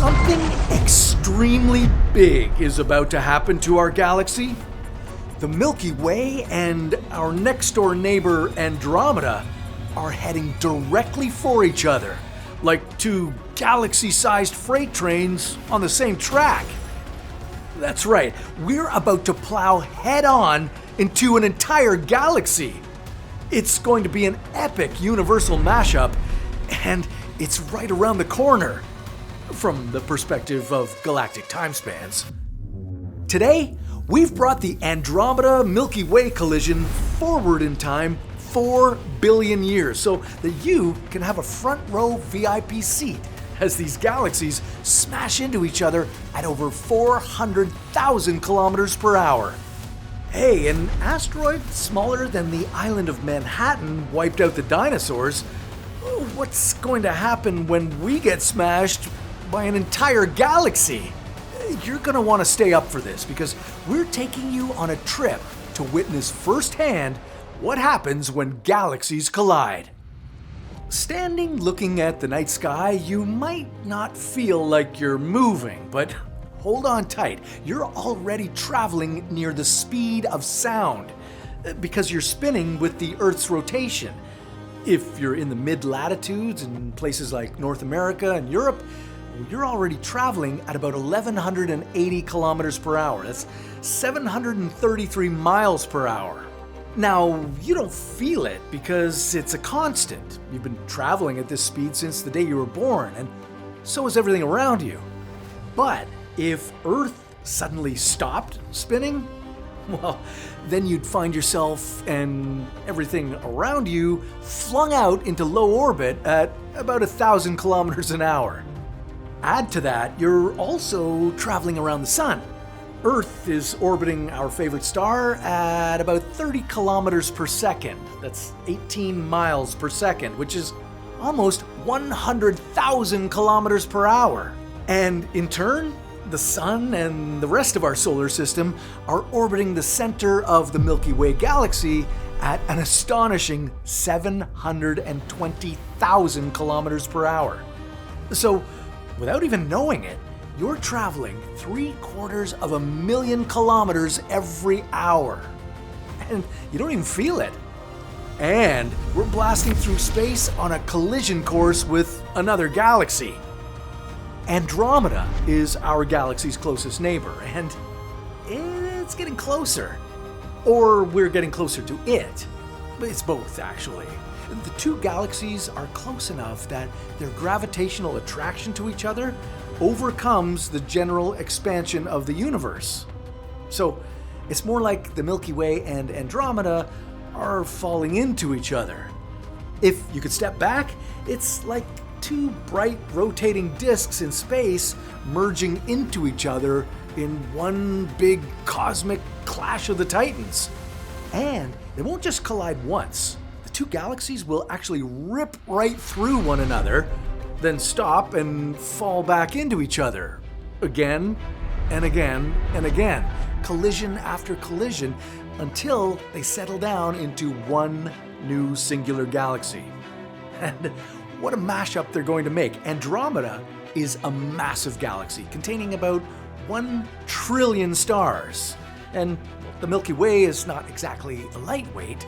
Something extremely big is about to happen to our galaxy. The Milky Way and our next door neighbor Andromeda are heading directly for each other, like two galaxy-sized freight trains on the same track. That's right, we're about to plow head-on into an entire galaxy. It's going to be an epic universal mashup, and it's right around the corner, from the perspective of galactic time spans. Today, we've brought the Andromeda Milky Way collision forward in time 4 billion years so that you can have a front row VIP seat as these galaxies smash into each other at over 400,000 kilometers per hour. Hey, an asteroid smaller than the island of Manhattan wiped out the dinosaurs. What's going to happen when we get smashed by an entire galaxy? You're going to want to stay up for this because we're taking you on a trip to witness firsthand what happens when galaxies collide. Standing looking at the night sky, you might not feel like you're moving, but hold on tight. You're already traveling near the speed of sound because you're spinning with the Earth's rotation. If you're in the mid-latitudes in places like North America and Europe, you're already traveling at about 1,180 kilometers per hour. That's 733 miles per hour. Now, you don't feel it because it's a constant. You've been traveling at this speed since the day you were born, and so is everything around you. But if Earth suddenly stopped spinning, well, then you'd find yourself and everything around you flung out into low orbit at about 1,000 kilometers an hour. Add to that, you're also traveling around the sun. Earth is orbiting our favorite star at about 30 kilometers per second. That's 18 miles per second, which is almost 100,000 kilometers per hour. And in turn, the sun and the rest of our solar system are orbiting the center of the Milky Way galaxy at an astonishing 720,000 kilometers per hour. So, without even knowing it, you're traveling 750,000 kilometers every hour. And you don't even feel it. And we're blasting through space on a collision course with another galaxy. Andromeda is our galaxy's closest neighbor, and it's getting closer. Or we're getting closer to it. But it's both, actually. The two galaxies are close enough that their gravitational attraction to each other overcomes the general expansion of the universe. So it's more like the Milky Way and Andromeda are falling into each other. If you could step back, it's like two bright rotating disks in space merging into each other in one big cosmic clash of the titans. And they won't just collide once. The two galaxies will actually rip right through one another, then stop and fall back into each other. Again and again and again. Collision after collision until they settle down into one new singular galaxy. And what a mashup they're going to make. Andromeda is a massive galaxy containing about 1 trillion stars. And the Milky Way is not exactly a lightweight.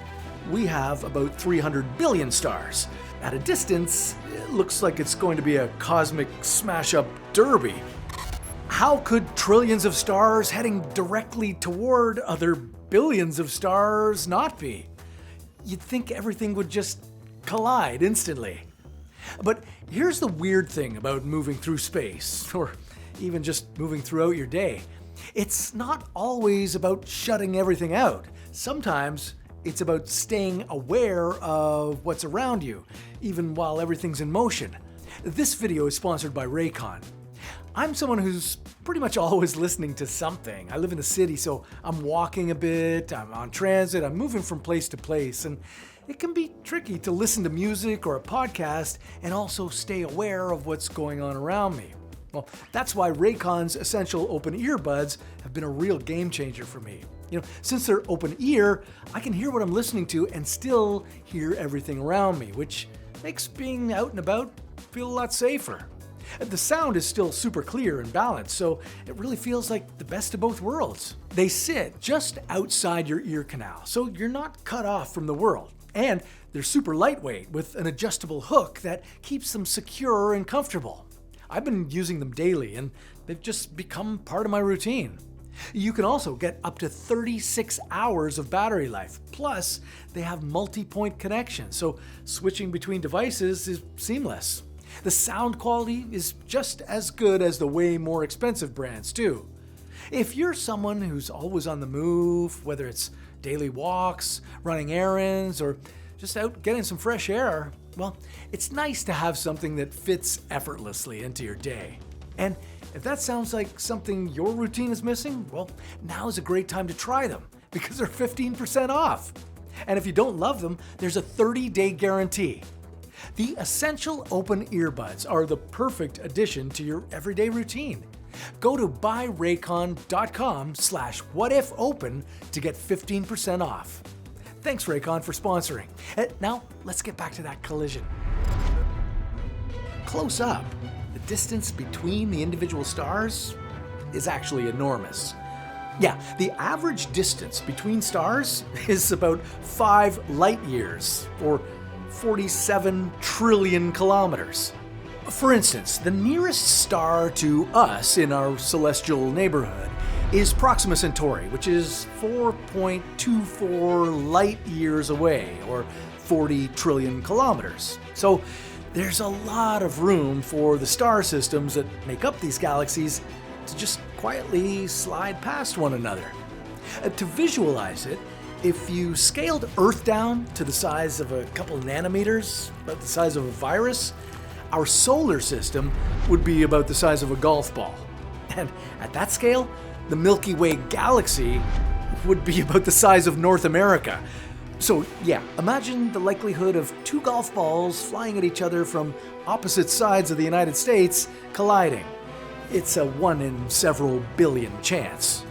We have about 300 billion stars. At a distance, it looks like it's going to be a cosmic smash-up derby. How could trillions of stars heading directly toward other billions of stars not be? You'd think everything would just collide instantly. But here's the weird thing about moving through space, or even just moving throughout your day. It's not always about shutting everything out. Sometimes it's about staying aware of what's around you, even while everything's in motion. This video is sponsored by Raycon. I'm someone who's pretty much always listening to something. I live in the city, so I'm walking a bit, I'm on transit, I'm moving from place to place, and it can be tricky to listen to music or a podcast and also stay aware of what's going on around me. Well, that's why Raycon's essential open earbuds have been a real game changer for me. Since they're open ear, I can hear what I'm listening to and still hear everything around me, which makes being out and about feel a lot safer. The sound is still super clear and balanced, so it really feels like the best of both worlds. They sit just outside your ear canal, so you're not cut off from the world. And they're super lightweight with an adjustable hook that keeps them secure and comfortable. I've been using them daily, and they've just become part of my routine. You can also get up to 36 hours of battery life. Plus, they have multi-point connection, so switching between devices is seamless. The sound quality is just as good as the way more expensive brands too. If you're someone who's always on the move, whether it's daily walks, running errands, or just out getting some fresh air, well, it's nice to have something that fits effortlessly into your day. And if that sounds like something your routine is missing, well, now is a great time to try them because they're 15% off. And if you don't love them, there's a 30-day guarantee. The Essential Open Earbuds are the perfect addition to your everyday routine. Go to buyraycon.com/whatifopen to get 15% off. Thanks, Raycon, for sponsoring. Now, let's get back to that collision. Close up, the distance between the individual stars is actually enormous. Yeah, the average distance between stars is about 5 light years, or 47 trillion kilometers. For instance, the nearest star to us in our celestial neighborhood is Proxima Centauri, which is 4.24 light years away, or 40 trillion kilometers. So there's a lot of room for the star systems that make up these galaxies to just quietly slide past one another. To visualize it, if you scaled Earth down to the size of a couple nanometers, about the size of a virus, our solar system would be about the size of a golf ball. And at that scale, the Milky Way galaxy would be about the size of North America. So yeah, imagine the likelihood of 2 golf balls flying at each other from opposite sides of the United States colliding. It's a 1 in several billion chance.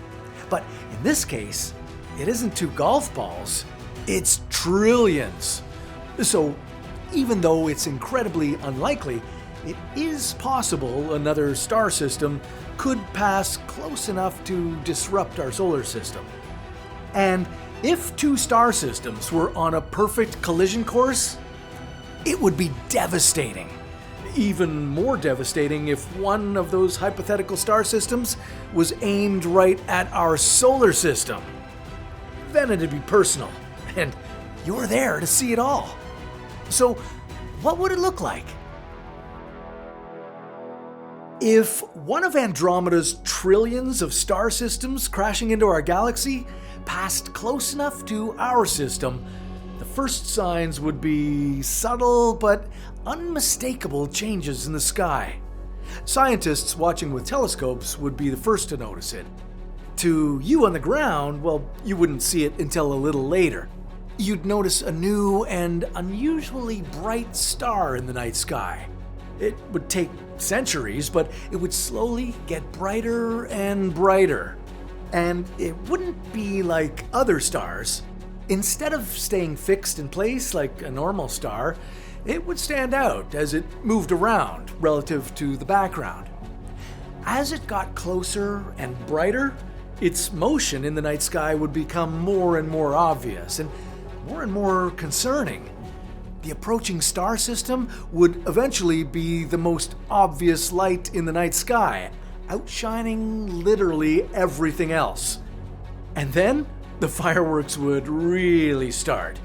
But in this case, it isn't 2 golf balls, it's trillions. So even though it's incredibly unlikely, it is possible another star system could pass close enough to disrupt our solar system. And if 2 star systems were on a perfect collision course, it would be devastating. Even more devastating if one of those hypothetical star systems was aimed right at our solar system. Then it'd be personal, and you're there to see it all. So, what would it look like? If one of Andromeda's trillions of star systems crashing into our galaxy passed close enough to our system, the first signs would be subtle but unmistakable changes in the sky. Scientists watching with telescopes would be the first to notice it. To you on the ground, well, you wouldn't see it until a little later. You'd notice a new and unusually bright star in the night sky. It would take centuries, but it would slowly get brighter and brighter. And it wouldn't be like other stars. Instead of staying fixed in place like a normal star, it would stand out as it moved around relative to the background. As it got closer and brighter, its motion in the night sky would become more and more obvious and more concerning. The approaching star system would eventually be the most obvious light in the night sky, outshining literally everything else. And then the fireworks would really start.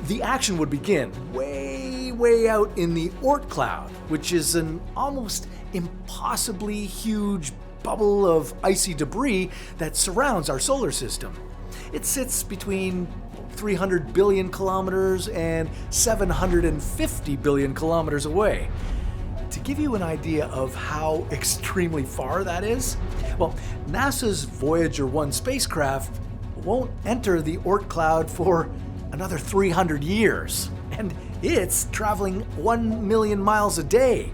The action would begin way out in the Oort cloud, which is an almost impossibly huge bubble of icy debris that surrounds our solar system. It sits between 300 billion kilometers and 750 billion kilometers away. To give you an idea of how extremely far that is, well, NASA's Voyager 1 spacecraft won't enter the Oort cloud for another 300 years, and it's traveling 1 million miles a day.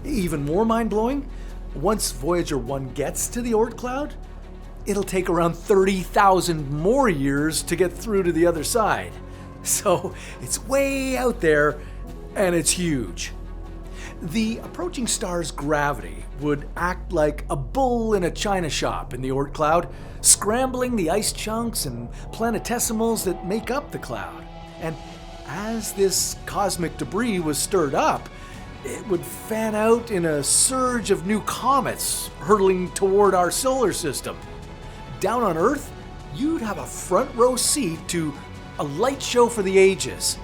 Even more mind-blowing, once Voyager 1 gets to the Oort cloud, it'll take around 30,000 more years to get through to the other side. So it's way out there, and it's huge. The approaching star's gravity would act like a bull in a china shop in the Oort cloud, scrambling the ice chunks and planetesimals that make up the cloud. And as this cosmic debris was stirred up, it would fan out in a surge of new comets hurtling toward our solar system. Down on Earth, you'd have a front row seat to a light show for the ages.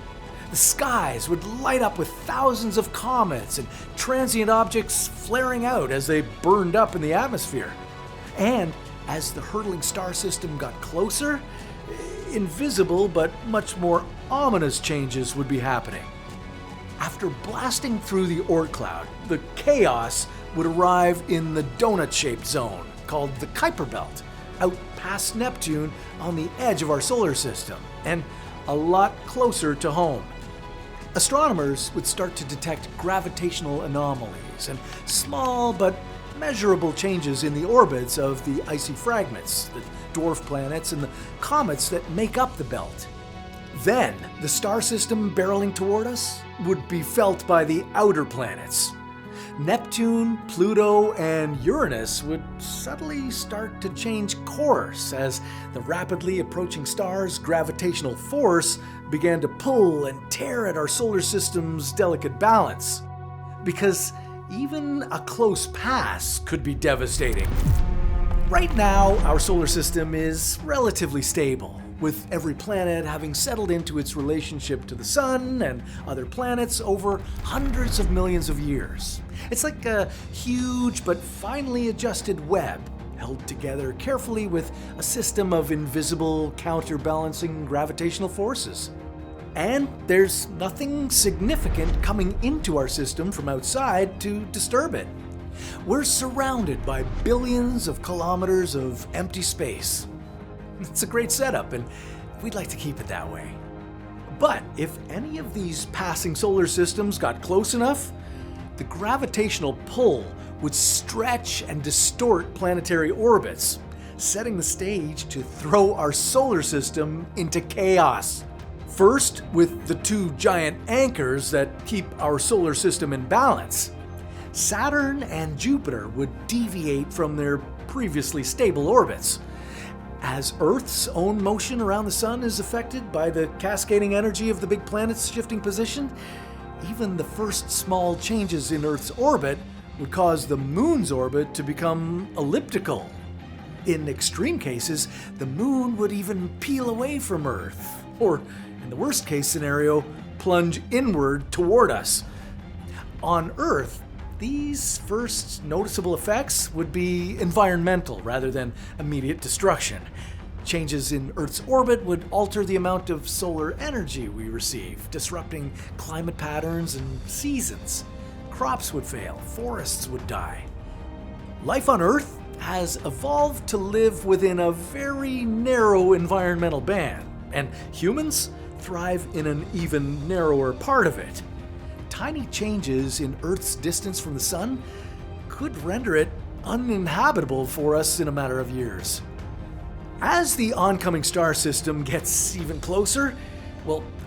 The skies would light up with thousands of comets and transient objects flaring out as they burned up in the atmosphere. And as the hurtling star system got closer, invisible but much more ominous changes would be happening. After blasting through the Oort cloud, the chaos would arrive in the donut-shaped zone called the Kuiper belt, out past Neptune on the edge of our solar system, and a lot closer to home. Astronomers would start to detect gravitational anomalies and small but measurable changes in the orbits of the icy fragments, the dwarf planets, and the comets that make up the belt. Then, the star system barreling toward us would be felt by the outer planets. Neptune, Pluto, and Uranus would subtly start to change course as the rapidly approaching star's gravitational force began to pull and tear at our solar system's delicate balance. Because even a close pass could be devastating. Right now, our solar system is relatively stable, with every planet having settled into its relationship to the Sun and other planets over hundreds of millions of years. It's like a huge but finely adjusted web, held together carefully with a system of invisible, counterbalancing gravitational forces. And there's nothing significant coming into our system from outside to disturb it. We're surrounded by billions of kilometers of empty space. It's a great setup, and we'd like to keep it that way. But if any of these passing solar systems got close enough, the gravitational pull would stretch and distort planetary orbits, setting the stage to throw our solar system into chaos. First, with the two giant anchors that keep our solar system in balance. Saturn and Jupiter would deviate from their previously stable orbits. As Earth's own motion around the Sun is affected by the cascading energy of the big planet's shifting position, even the first small changes in Earth's orbit would cause the Moon's orbit to become elliptical. In extreme cases, the Moon would even peel away from Earth, or, in the worst case scenario, plunge inward toward us. On Earth, these first noticeable effects would be environmental rather than immediate destruction. Changes in Earth's orbit would alter the amount of solar energy we receive, disrupting climate patterns and seasons. Crops would fail, forests would die. Life on Earth has evolved to live within a very narrow environmental band, and humans thrive in an even narrower part of it. Tiny changes in Earth's distance from the Sun could render it uninhabitable for us in a matter of years. As the oncoming star system gets even closer,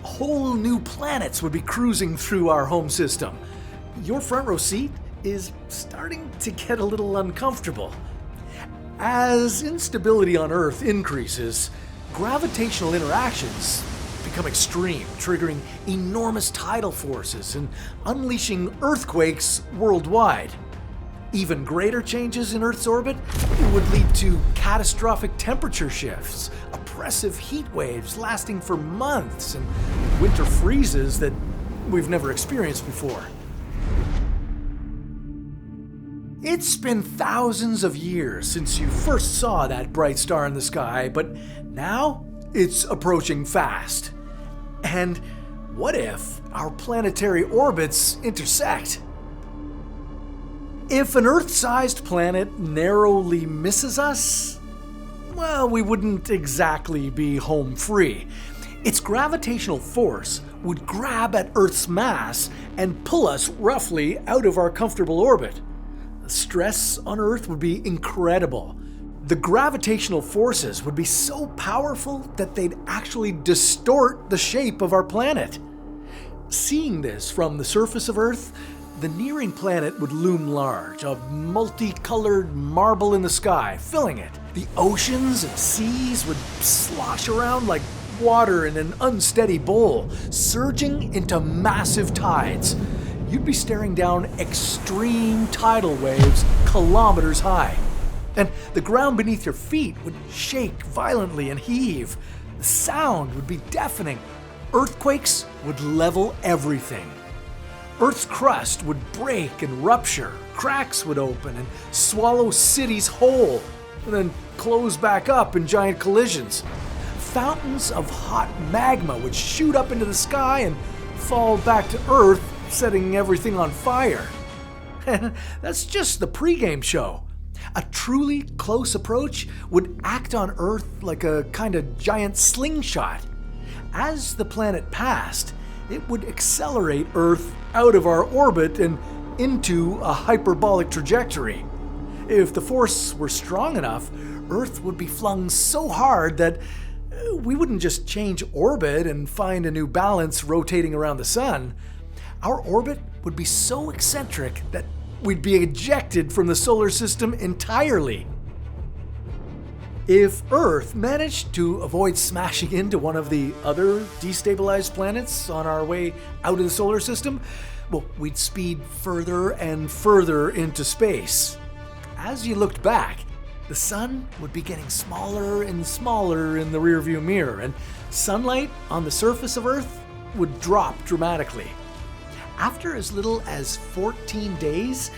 whole new planets would be cruising through our home system. Your front row seat is starting to get a little uncomfortable. As instability on Earth increases, gravitational interactions become extreme, triggering enormous tidal forces and unleashing earthquakes worldwide. Even greater changes in Earth's orbit would lead to catastrophic temperature shifts, oppressive heat waves lasting for months, and winter freezes that we've never experienced before. It's been thousands of years since you first saw that bright star in the sky, but now it's approaching fast. And what if our planetary orbits intersect? If an Earth-sized planet narrowly misses us, we wouldn't exactly be home free. Its gravitational force would grab at Earth's mass and pull us roughly out of our comfortable orbit. The stress on Earth would be incredible. The gravitational forces would be so powerful that they'd actually distort the shape of our planet. Seeing this from the surface of Earth, The nearing planet would loom large, a multicolored marble in the sky, filling it. The oceans and seas would slosh around like water in an unsteady bowl, surging into massive tides. You'd be staring down extreme tidal waves kilometers high. And the ground beneath your feet would shake violently and heave. The sound would be deafening. Earthquakes would level everything. Earth's crust would break and rupture. Cracks would open and swallow cities whole, and then close back up in giant collisions. Fountains of hot magma would shoot up into the sky and fall back to Earth, setting everything on fire. That's just the pregame show. A truly close approach would act on Earth like a kind of giant slingshot. As the planet passed, it would accelerate Earth out of our orbit and into a hyperbolic trajectory. If the force were strong enough, Earth would be flung so hard that we wouldn't just change orbit and find a new balance rotating around the sun. Our orbit would be so eccentric that we'd be ejected from the solar system entirely. If Earth managed to avoid smashing into one of the other destabilized planets on our way out of the solar system, well, we'd speed further and further into space. As you looked back, the sun would be getting smaller and smaller in the rearview mirror, and sunlight on the surface of Earth would drop dramatically. After as little as 14 days,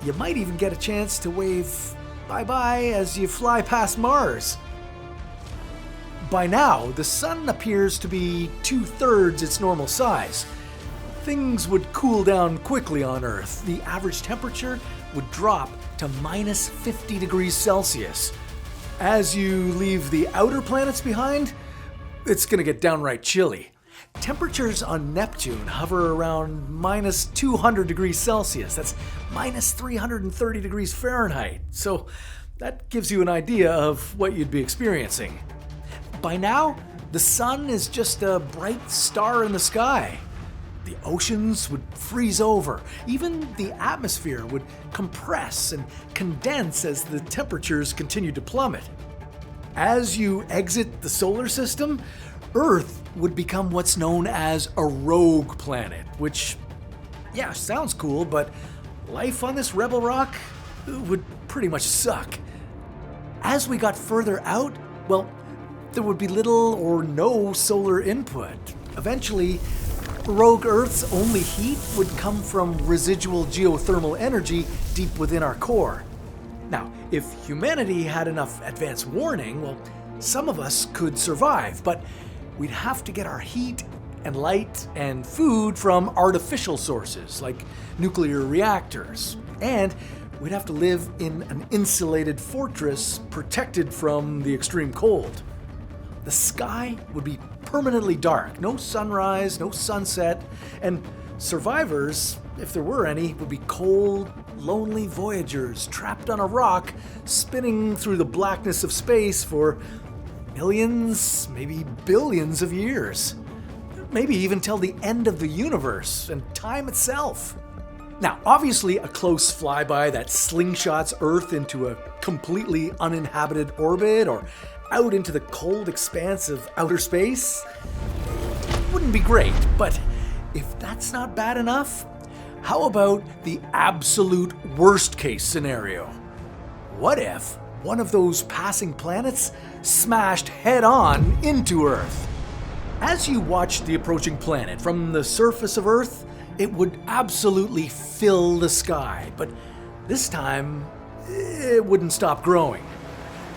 you might even get a chance to wave bye-bye as you fly past Mars. By now, the sun appears to be 2/3 its normal size. Things would cool down quickly on Earth. The average temperature would drop to minus 50 degrees Celsius. As you leave the outer planets behind, it's going to get downright chilly. Temperatures on Neptune hover around minus 200 degrees Celsius. That's minus 330 degrees Fahrenheit. So that gives you an idea of what you'd be experiencing. By now, the sun is just a bright star in the sky. The oceans would freeze over. Even the atmosphere would compress and condense as the temperatures continue to plummet. As you exit the solar system, Earth would become what's known as a rogue planet, which, yeah, sounds cool, but life on this rebel rock would pretty much suck. As we got further out, well, there would be little or no solar input. Eventually, rogue Earth's only heat would come from residual geothermal energy deep within our core. Now, if humanity had enough advance warning, well, some of us could survive, but we'd have to get our heat and light and food from artificial sources like nuclear reactors. And we'd have to live in an insulated fortress protected from the extreme cold. The sky would be permanently dark, no sunrise, no sunset, and survivors, if there were any, would be cold, lonely voyagers trapped on a rock, spinning through the blackness of space for millions, maybe billions of years. Maybe even till the end of the universe and time itself. Now, obviously, a close flyby that slingshots Earth into a completely uninhabited orbit or out into the cold expanse of outer space wouldn't be great, but if that's not bad enough, how about the absolute worst case scenario? What if one of those passing planets smashed head-on into Earth? As you watched the approaching planet from the surface of Earth, it would absolutely fill the sky, but this time, it wouldn't stop growing.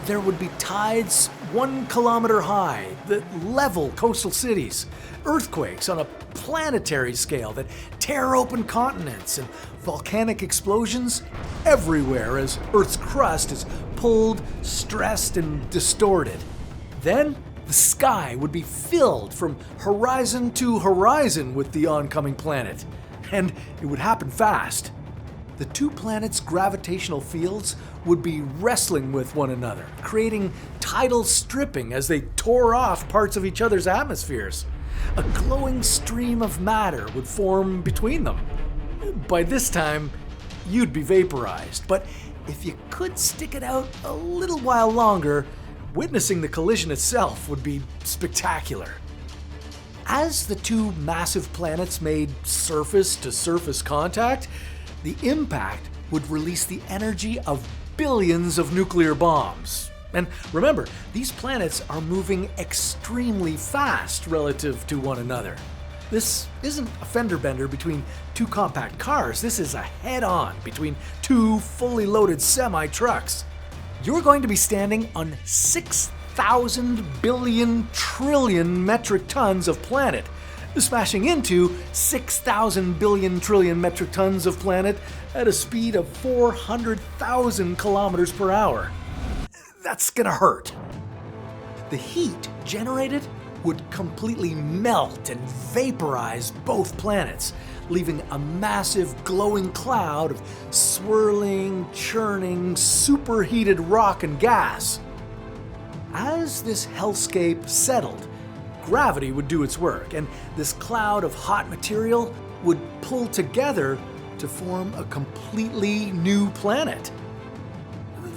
There would be tides 1 kilometer high that level coastal cities, earthquakes on a planetary scale that tear open continents, and volcanic explosions everywhere as Earth's crust is pulled, stressed, and distorted. Then, the sky would be filled from horizon to horizon with the oncoming planet, and it would happen fast. The two planets' gravitational fields would be wrestling with one another, creating tidal stripping as they tore off parts of each other's atmospheres. A glowing stream of matter would form between them. By this time, you'd be vaporized. But if you could stick it out a little while longer, witnessing the collision itself would be spectacular. As the two massive planets made surface-to-surface contact, the impact would release the energy of billions of nuclear bombs. And remember, these planets are moving extremely fast relative to one another. This isn't a fender bender between two compact cars. This is a head-on between two fully loaded semi-trucks. You're going to be standing on 6,000 billion trillion metric tons of planet, smashing into 6,000 billion trillion metric tons of planet at a speed of 400,000 kilometers per hour. That's gonna hurt. The heat generated would completely melt and vaporize both planets, leaving a massive glowing cloud of swirling, churning, superheated rock and gas. As this hellscape settled, gravity would do its work, and this cloud of hot material would pull together to form a completely new planet.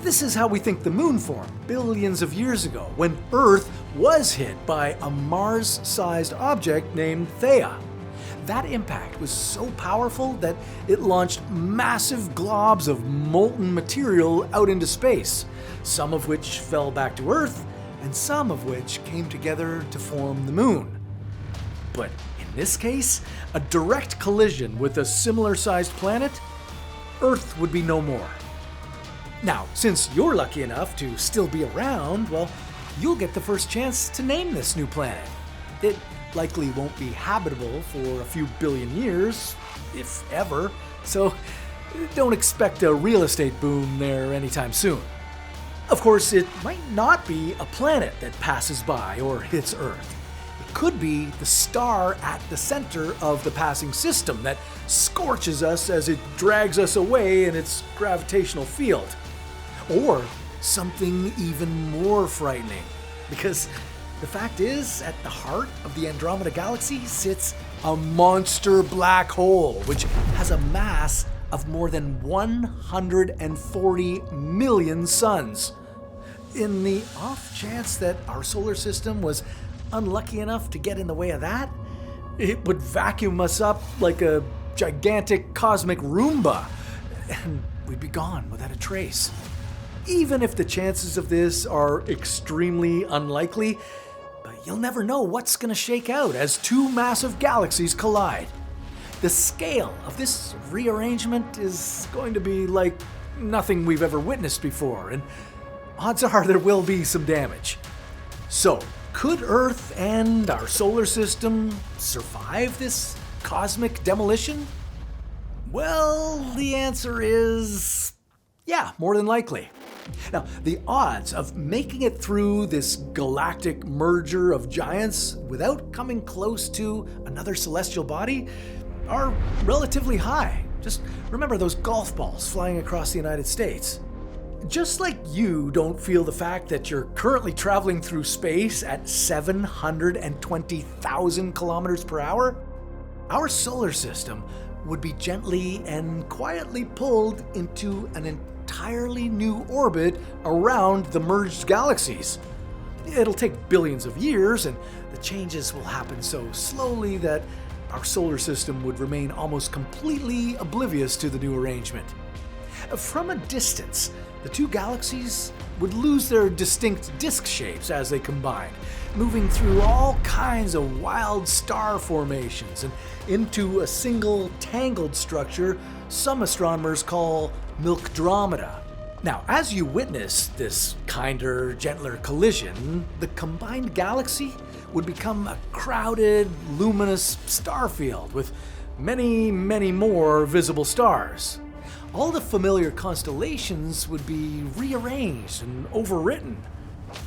This is how we think the moon formed billions of years ago, when Earth was hit by a Mars-sized object named Theia. That impact was so powerful that it launched massive globs of molten material out into space, some of which fell back to Earth, and some of which came together to form the moon. But in this case, a direct collision with a similar-sized planet, Earth would be no more. Now, since you're lucky enough to still be around, well, you'll get the first chance to name this new planet. It likely won't be habitable for a few billion years, if ever, so don't expect a real estate boom there anytime soon. Of course, it might not be a planet that passes by or hits Earth. It could be the star at the center of the passing system that scorches us as it drags us away in its gravitational field. Or something even more frightening, because the fact is, at the heart of the Andromeda Galaxy sits a monster black hole, which has a mass of more than 140 million suns. In the off chance that our solar system was unlucky enough to get in the way of that, it would vacuum us up like a gigantic cosmic Roomba, and we'd be gone without a trace. Even if the chances of this are extremely unlikely, but you'll never know what's going to shake out as two massive galaxies collide. The scale of this rearrangement is going to be like nothing we've ever witnessed before, and odds are there will be some damage. So, could Earth and our solar system survive this cosmic demolition? Well, the answer is yeah, more than likely. Now, the odds of making it through this galactic merger of giants without coming close to another celestial body are relatively high. Just remember those golf balls flying across the United States. Just like you don't feel the fact that you're currently traveling through space at 720,000 kilometers per hour, our solar system would be gently and quietly pulled into an entirely new orbit around the merged galaxies. It'll take billions of years, and the changes will happen so slowly that our solar system would remain almost completely oblivious to the new arrangement. From a distance, the two galaxies would lose their distinct disk shapes as they combined, moving through all kinds of wild star formations and into a single tangled structure some astronomers call Milkdromeda. Now, as you witness this kinder, gentler collision, the combined galaxy would become a crowded, luminous star field with many, many more visible stars. All the familiar constellations would be rearranged and overwritten.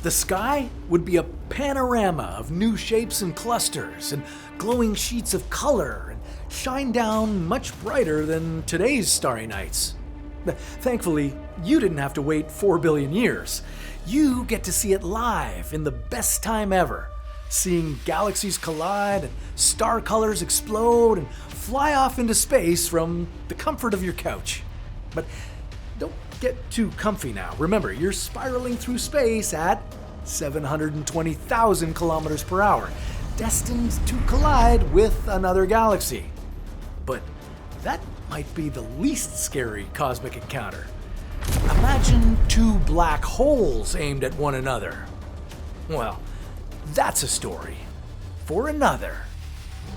The sky would be a panorama of new shapes and clusters and glowing sheets of color and shine down much brighter than today's starry nights. Thankfully, you didn't have to wait 4 billion years. You get to see it live in the best time ever. seeing galaxies collide and star colors explode and fly off into space from the comfort of your couch. But don't get too comfy now. Remember, you're spiraling through space at 720,000 kilometers per hour, destined to collide with another galaxy. But that might be the least scary cosmic encounter. Imagine two black holes aimed at one another. Well, that's a story for another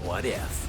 What If.